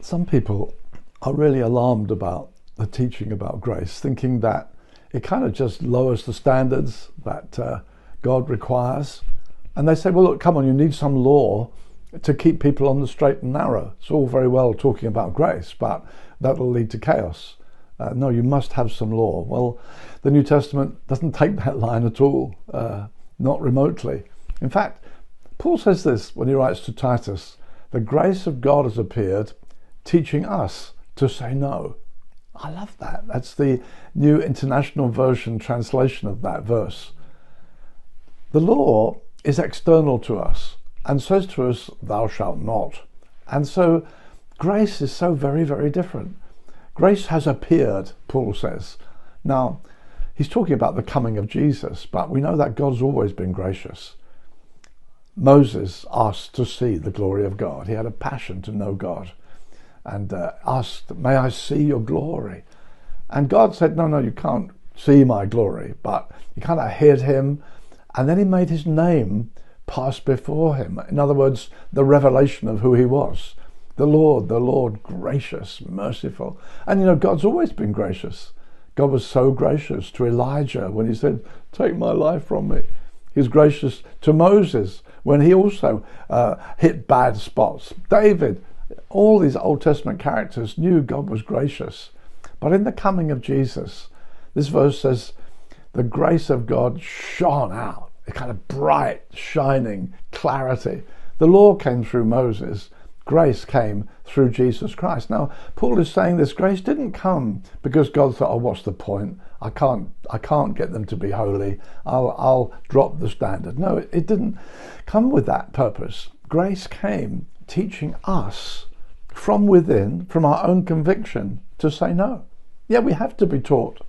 Some people are really alarmed about the teaching about grace, thinking that it kind of just lowers the standards that God requires. And they say, well, look, come on, you need some law to keep people on the straight and narrow. It's all very well talking about grace, but that'll lead to chaos. No, you must have some law. Well, the New Testament doesn't take that line at all, not remotely. In fact, Paul says this when he writes to Titus: the grace of God has appeared, teaching us to say no. I love that. That's the New International Version translation of that verse. The law is external to us and says to us, thou shalt not. And so grace is so very, very different. Grace has appeared, Paul says. Now, he's talking about the coming of Jesus, but we know that God's always been gracious. Moses asked to see the glory of God. He had a passion to know God and asked, may I see your glory? And God said, no, you can't see my glory. But he kind of hid him, and then he made his name pass before him. In other words, the revelation of who he was. The Lord, gracious, merciful. And God's always been gracious. God was so gracious to Elijah when he said, take my life from me. He was gracious to Moses when he also hit bad spots. David, all these Old Testament characters knew God was gracious. But in the coming of Jesus, this verse says, the grace of God shone out, a kind of bright, shining clarity. The law came through Moses. Grace came through Jesus Christ. Now, Paul is saying this grace didn't come because God thought, oh, what's the point? I can't get them to be holy. I'll drop the standard. No, it didn't come with that purpose. Grace came teaching us from within, from our own conviction, to say no. Yeah, we have to be taught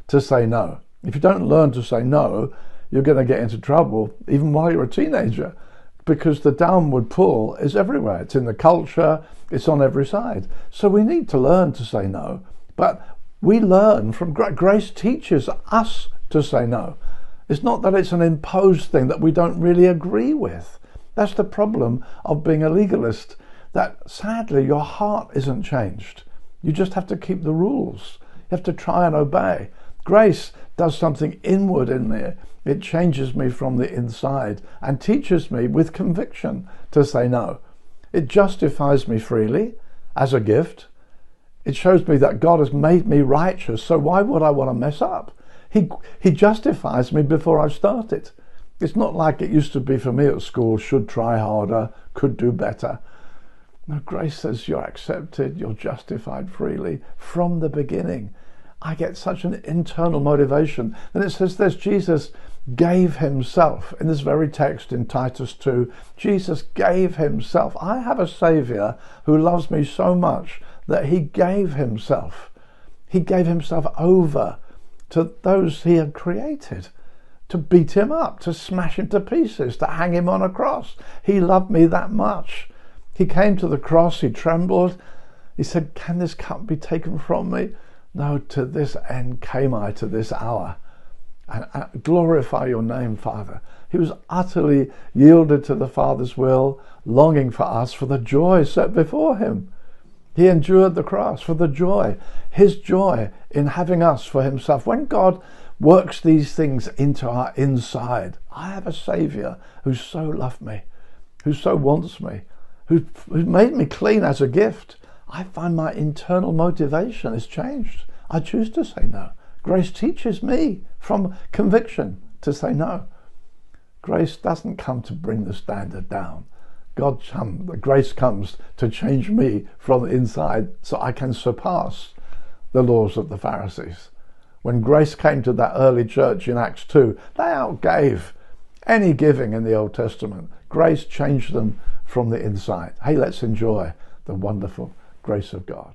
to say no. If you don't learn to say no, you're going to get into trouble even while you're a teenager, because the downward pull is everywhere. It's in the culture, it's on every side. So we need to learn to say no. But we learn from grace teaches us to say no. It's not that it's an imposed thing that we don't really agree with. That's the problem of being a legalist, that sadly your heart isn't changed. You just have to keep the rules. You have to try and obey. Grace does something inward in me. It changes me from the inside and teaches me with conviction to say no. It justifies me freely as a gift. It shows me that God has made me righteous, so why would I want to mess up? He justifies me before I start it. It's not like it used to be for me at school, should try harder, could do better. No, grace says you're accepted, you're justified freely from the beginning. I get such an internal motivation. Then it says this: Jesus gave himself. In this very text in Titus 2, Jesus gave himself. I have a Saviour who loves me so much that he gave himself. He gave himself over to those he had created, to beat him up, to smash him to pieces, to hang him on a cross. He loved me that much. He came to the cross, he trembled. He said, can this cup be taken from me? No, to this end came I, to this hour. And glorify your name, Father. He was utterly yielded to the Father's will, longing for us, for the joy set before him. He endured the cross for the joy, his joy in having us for himself. When God works these things into our inside, I have a Saviour who so loved me, who so wants me, who made me clean as a gift. I find my internal motivation is changed. I choose to say no. Grace teaches me from conviction to say no. Grace doesn't come to bring the standard down. Grace comes to change me from the inside so I can surpass the laws of the Pharisees. When grace came to that early church in Acts 2, they outgave any giving in the Old Testament. Grace changed them from the inside. Hey, let's enjoy the wonderful grace of God.